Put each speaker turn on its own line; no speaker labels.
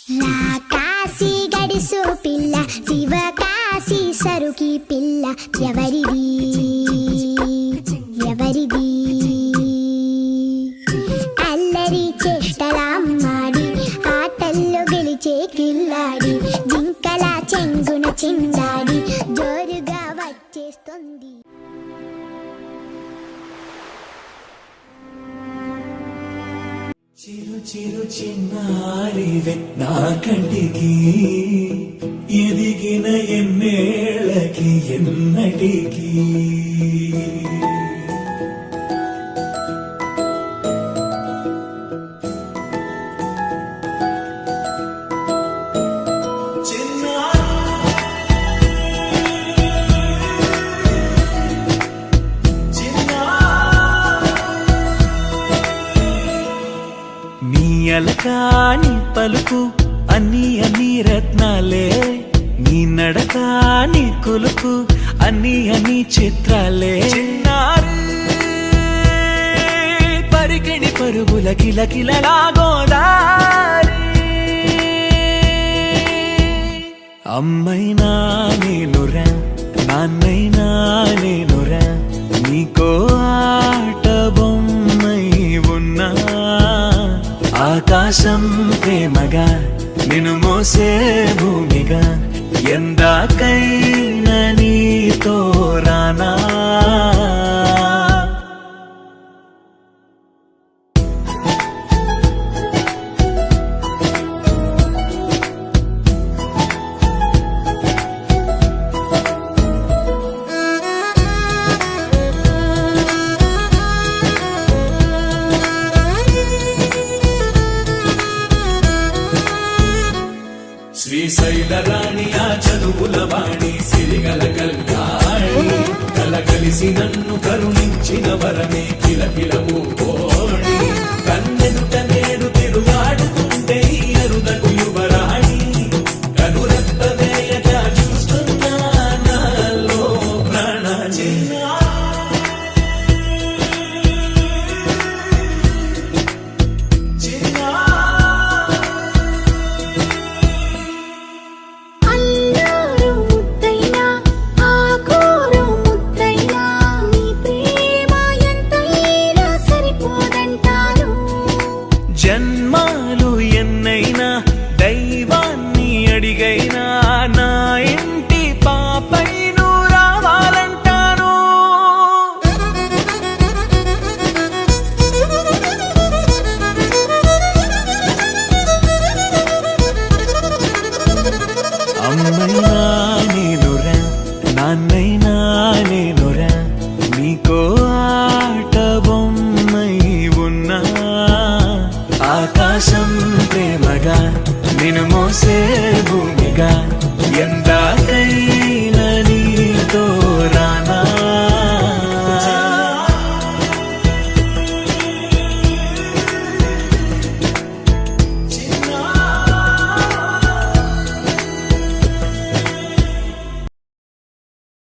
కాశీ గడిసు పిల్ల శివకాశి సరుకి పిల్ల ఎవరిది ఎవరిది అల్లరి చేష్టలామ్మాడి ఆటల్లో గెలిచే కిల్లాడి జింకల చెంగున చిందాడి జోరుగా వచ్చేస్తుంది.
చిరు చిరు చిన్నారివే నా కంటికి ఎదిగిన ఎన్నేళ్ళకి ఎన్నటికి అలకాని పలుకు అన్ని అన్ని రత్నాలే నీ నడకాని కులుకు అన్ని అన్ని చిత్రాలే పరికిణి పరుగుల కిలకిలలాగోదారి అమ్మైనా నేనురా నాన్నైనా నేనురా నీకో ఆట బొమ్మై ఉన్నా ఆకాశం ప్రేమగా నిన్ను మోసే భూమిగా ఎందాకైనా నీతో రానా శ్రీశైల రాణి ఆ చదువుల వాణి సిరిగల కల్యాణి కలగలిసి నన్ను కరుణించిన వరమే కిలకిలవు కోణి కన్నెదుట నేడు తిరుగాడుతుంటే అరుదకు యువరాణి కనురెప్ప వేయక చూస్తున్నా నాలో ప్రాణ జన్మాలు ఎన్నైనా దైవాన్ని అడిగైనా నా ఇంటి పాపై నువ్వు రావాలంటాను అమ్మైనా నేనురా నాన్నైనా నేనురా నీకో ఆట బొమ్మై ఉన్నా ఆకాశం ప్రేమగా నిన్ను మోసే భూమిగా ఎంత